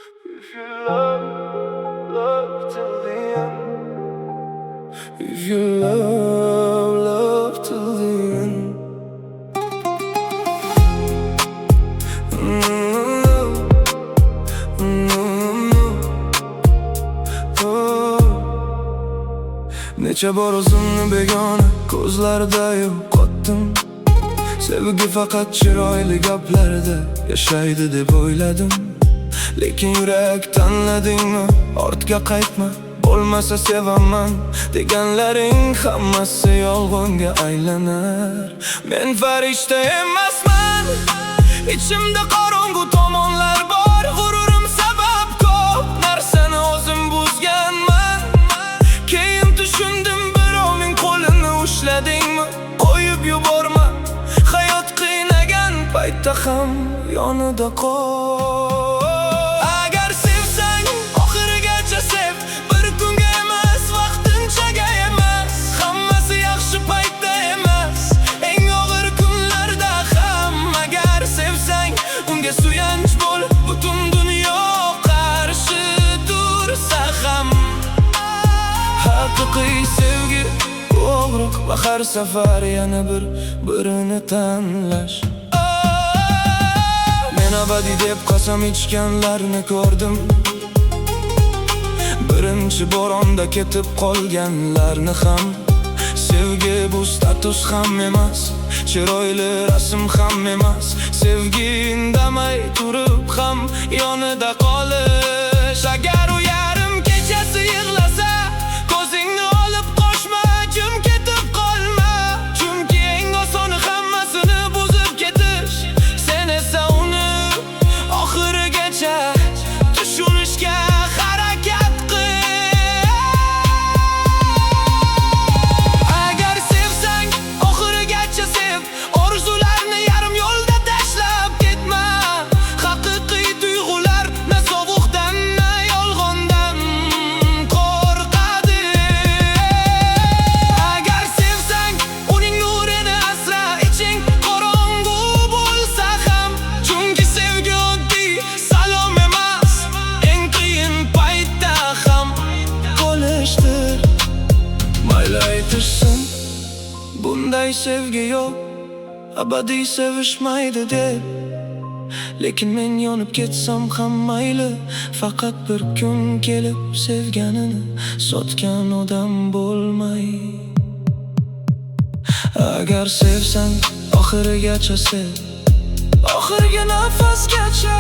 If you love till the end. If you love till the end. Necha bor o'zimni begona ko'zlarda yo'qotdim. Sevgi faqat chiroyli gaplarda yashaydi deb o'yladim. Lekin yurak tanladingmi? Ortga qaytma, bo'lmasa sevaman deganlaring hammasi yolg'onga aylanar. Men farishta emasman, ichimda qorong'u tomonlar bor. G'ururim sabab ko'p narsani o'zim buzganman. Keyin tushundim, birovning qo'lini ushladingmi? Qo'yib yuborma, hayot qiynagan paytda ham yonida qol. Agar sevsang oxirigacha sev, bir kunga emas, vaqtinchaga emas. Hammasi yaxshi paytda emas, eng og'ir kunlarda ham. Agar sevsang unga suyanch bo'l, butun dunyo qarshi tursa ham. Haqiqiy sevgi og'riq va har safar yana birini tanlash. Men abadiy deb qasam ichganlarni ko'rdim. Birinchi bo'ronda ketib qolganlarni ham. Sevgi bu status ham emas, chiroyli rasm ham emas. Sevgi indamay turib ham yonida qolish. Agar u yarim kechasi yig'lasa, ko'zingni olib qochma, jim ketib qolma. Chunki eng osoni hammasini buzib ketish. Sen esa uni oxirigacha tushunishga harakat qil. Agar sevsang oxirigacha sev, orzularni yarim yo'lda tashlab ketma. Haqiqiy tuyg'ular na sovuqdan, na yolg'ondan qo'rqadi. Agar sevsang uning nurini asra, iching qorong'u bo'lsa ham. Chunki sevgi oddiy salom emas, eng qiyin paytda ham qolishdir. Mayli aytishsin, bunday sevgi yo'q, abadiy sevishmaydi deb. Lekin men yonib ketsam ham mayli, faqat bir kun kelib sevganini sotgan odam bo'lmay. Agar sevsang oxirigacha sev, oxirgi nafasgacha.